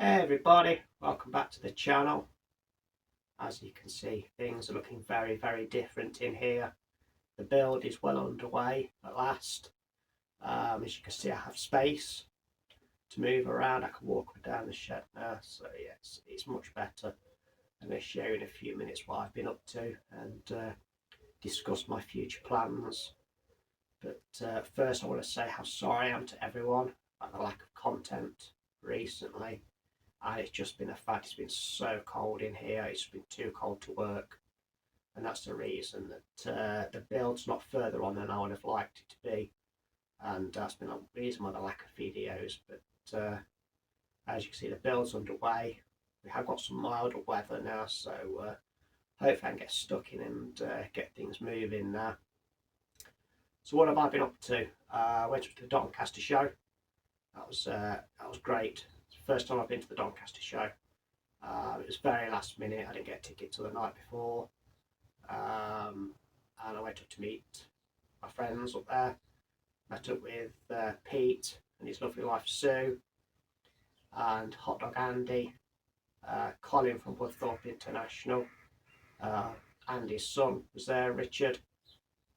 Hey everybody, welcome back to the channel. As you can see, things are looking very different in here. The build is well underway at last. As you can see, I have space to move around. I can walk down the shed now, so yes, it's much better. I'm going to show you in a few minutes what I've been up to and discuss my future plans. But first I want to say how sorry I am to everyone about the lack of content recently. And it's just been a fact, it's been so cold in here, it's been too cold to work, and that's the reason that the build's not further on than I would have liked it to be, and that's been a reason why the lack of videos. But as you can see, the build's underway. We have got some milder weather now, so hopefully I can get stuck in and get things moving now. So what have I been up to? I went to the Doncaster show. That was great. It's the first time I've been to the Doncaster show. It was very last minute. I didn't get a ticket till the night before, and I went up to meet my friends up there. Met up with Pete and his lovely wife Sue, and Hot Dog Andy, Colin from Woodthorpe International, and his son was there, Richard,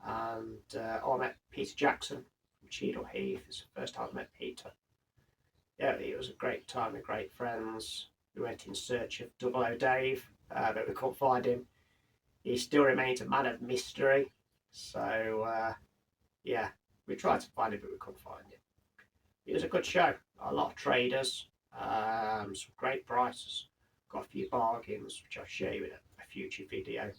and I met Peter Jackson from Cheadle Heath. It's the first time I met Peter. Yeah, it was a great time with great friends. We went in search of Double O Dave, but we couldn't find him. He still remains a man of mystery. So, yeah, we tried to find him, but we couldn't find him. It was a good show. A lot of traders, some great prices. Got a few bargains, which I'll show you in a future video.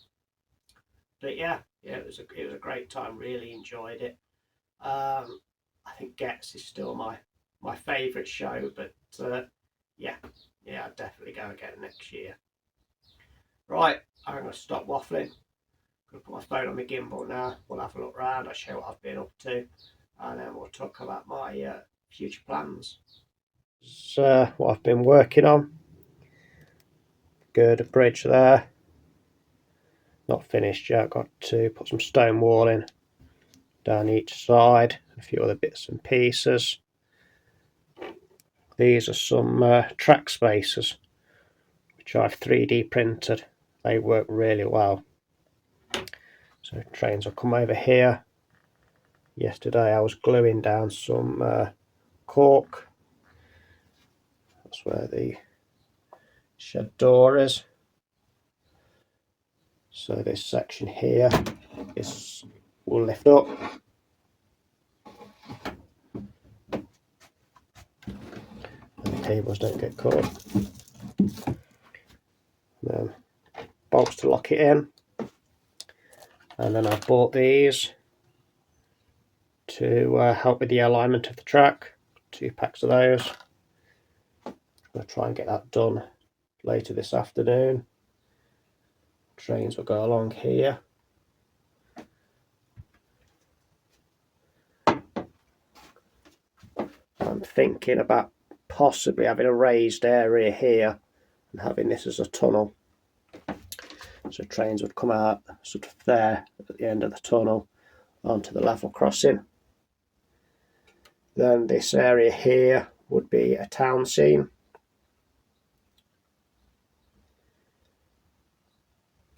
But yeah, it was a great time. Really enjoyed it. I think Getz is still my favourite show, but yeah, I'd definitely go again next year. Right, I'm going to stop waffling. I'm going to put my phone on my gimbal now. We'll have a look around. I'll show you what I've been up to, and then we'll talk about my future plans. So, what I've been working on. Good bridge there. Not finished yet. Got to put some stone wall in down each side. A few other bits and pieces. These are some track spacers, which I've 3D printed. They work really well. So trains will come over here. Yesterday I was gluing down some cork. That's where the shed door is. So this section here will lift up. And the cables don't get caught. Then bolts to lock it in. And then I bought these to help with the alignment of the track. 2 packs of those. I'm going to try and get that done later this afternoon. Trains will go along here. I'm thinking about possibly having a raised area here and having this as a tunnel. So trains would come out sort of there at the end of the tunnel onto the level crossing. Then this area here would be a town scene.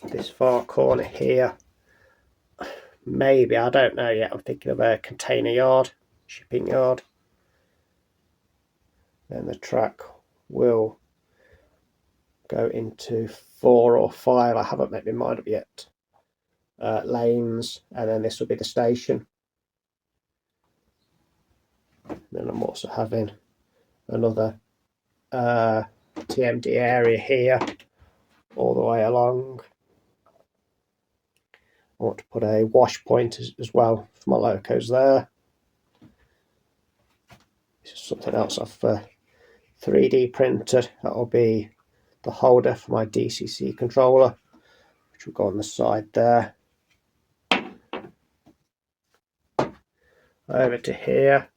This far corner here, maybe, I don't know yet, I'm thinking of a container yard, shipping yard. Then the track will go into 4 or 5, I haven't made my mind up yet, lanes, and then this will be the station. Then I'm also having another TMD area here all the way along. I want to put a wash point as well for my locos there. This is something else I've 3D printed. That will be the holder for my DCC controller, which will go on the side there. Over to here.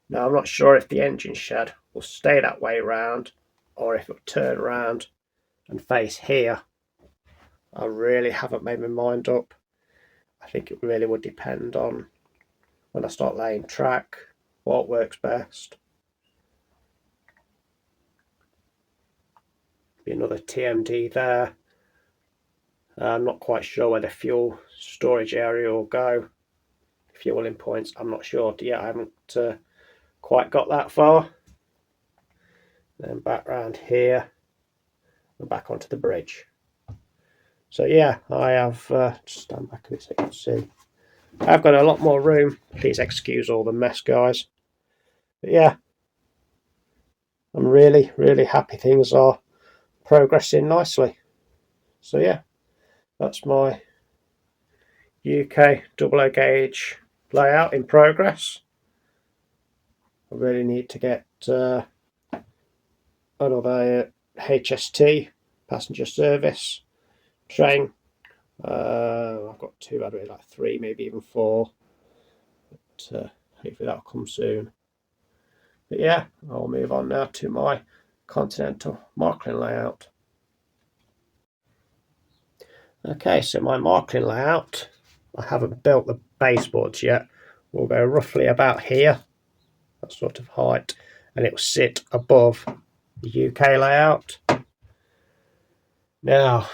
Now I'm not sure if the engine shed will stay that way round or if it'll turn around and face here. I really haven't made my mind up. I think it really would depend on when I start laying track, what works best. Be another TMD there. I'm not quite sure where the fuel storage area will go. Fueling points, I'm not sure yet. I haven't quite got that far. Then back round here and back onto the bridge. So yeah, I have, just stand back a bit so you can see. I've got a lot more room. Please excuse all the mess, guys. But yeah, I'm really, really happy things are progressing nicely. So yeah, that's my UK double O gauge layout in progress. I really need to get another HST passenger service train. I've got two, I'd really like three, maybe even four, but hopefully that'll come soon. But yeah, I'll move on now to my Continental Markling layout. Okay, so my Markling layout, I haven't built the baseboards yet. We'll go roughly about here, that sort of height, and it will sit above the UK layout. Now,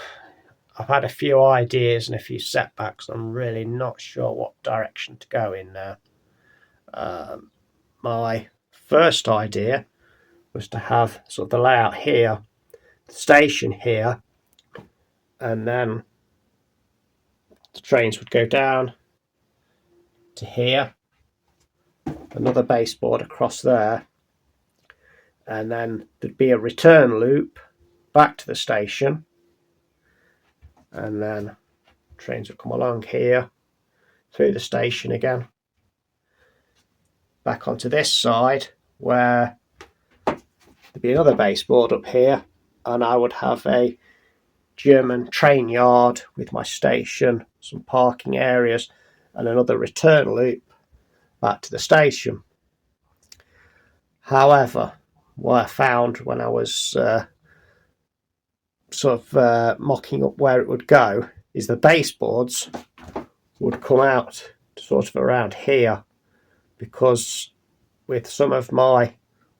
I've had a few ideas and a few setbacks. I'm really not sure what direction to go in now. My first idea was to have sort of the layout here, the station here, and then the trains would go down to here, another baseboard across there, and then there'd be a return loop back to the station, and then trains would come along here through the station again back onto this side where there'd be another baseboard up here, and I would have a German train yard with my station, some parking areas, and another return loop back to the station. However, what I found when I was mocking up where it would go is the baseboards would come out sort of around here, because with some of my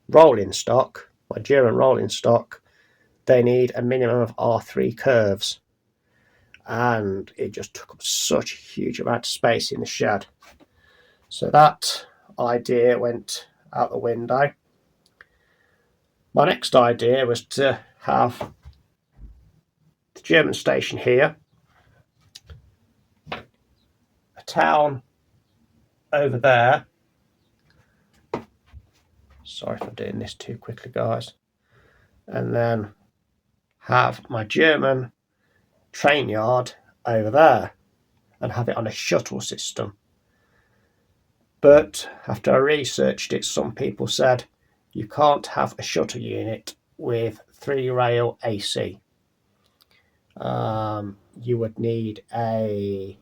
rolling stock, my German rolling stock, they need a minimum of R3 curves, and it just took up such a huge amount of space in the shed. So that idea went out the window. My next idea was to have the German station here, a town over there. Sorry if I'm doing this too quickly, guys. And then have my German train yard over there and have it on a shuttle system. But after I researched it, some people said you can't have a shuttle unit with 3-rail AC. You would need a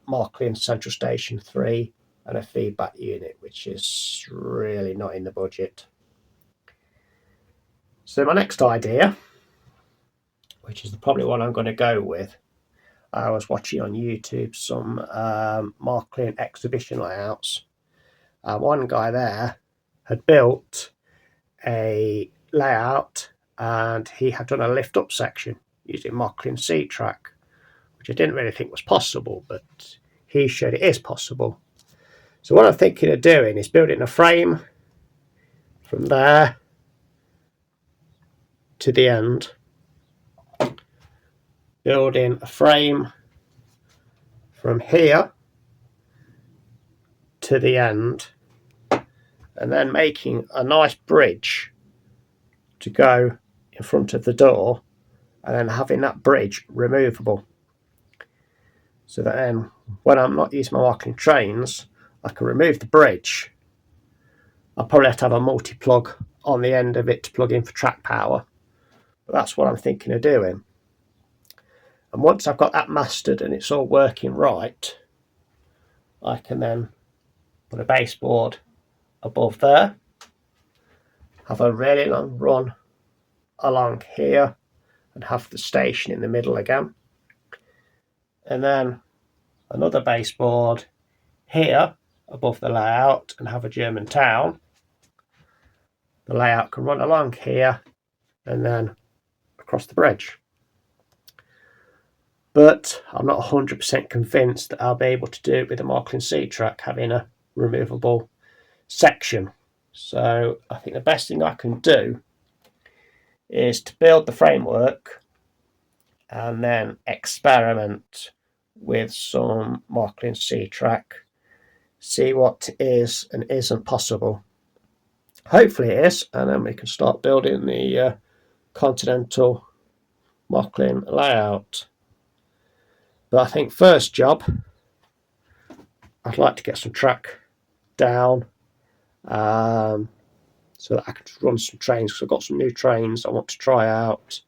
Markling Central Station 3 and a feedback unit, which is really not in the budget. So my next idea, which is probably one I'm going to go with, I was watching on YouTube some Markling exhibition layouts. One guy there had built a layout and he had done a lift up section using Markling seat track, which I didn't really think was possible, but he showed it is possible. So what I'm thinking of doing is building a frame from there to the end, building a frame from here to the end, and then making a nice bridge to go in front of the door, and then having that bridge removable, so that then when I'm not using my Markling trains, I can remove the bridge. I'll probably have to have a multi-plug on the end of it to plug in for track power, but that's what I'm thinking of doing. And once I've got that mastered and it's all working right, I can then put a baseboard above there, have a really long run along here, and have the station in the middle again, and then another baseboard here above the layout and have a German town. The layout can run along here and then across the bridge. But I'm not 100% convinced that I'll be able to do it with a Marklin C-Track having a removable section. So I think the best thing I can do is to build the framework and then experiment with some Marklin C-Track, see what is and isn't possible. Hopefully it is, and then we can start building the Continental Marklin layout. But I think first job, I'd like to get some track down so that I can run some trains, because I've got some new trains I want to try out.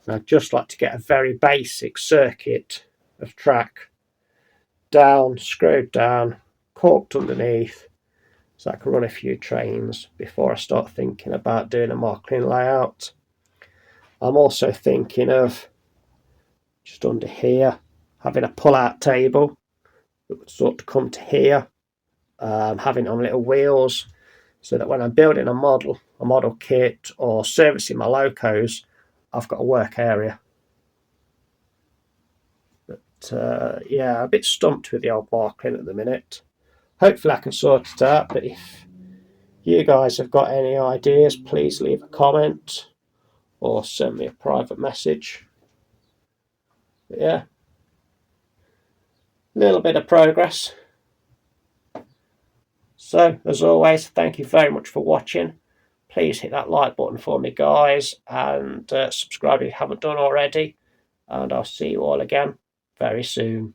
And I'd just like to get a very basic circuit of track down, screwed down, corked underneath, so I can run a few trains before I start thinking about doing a Marklin layout. I'm also thinking of, just under here, having a pull-out table that would sort of come to here, having it on little wheels, so that when I'm building a model kit or servicing my locos, I've got a work area. But yeah, a bit stumped with the old Marklin at the minute. Hopefully I can sort it out, but if you guys have got any ideas, please leave a comment or send me a private message. But yeah, a little bit of progress. So, as always, thank you very much for watching. Please hit that like button for me, guys, and subscribe if you haven't done already. And I'll see you all again very soon.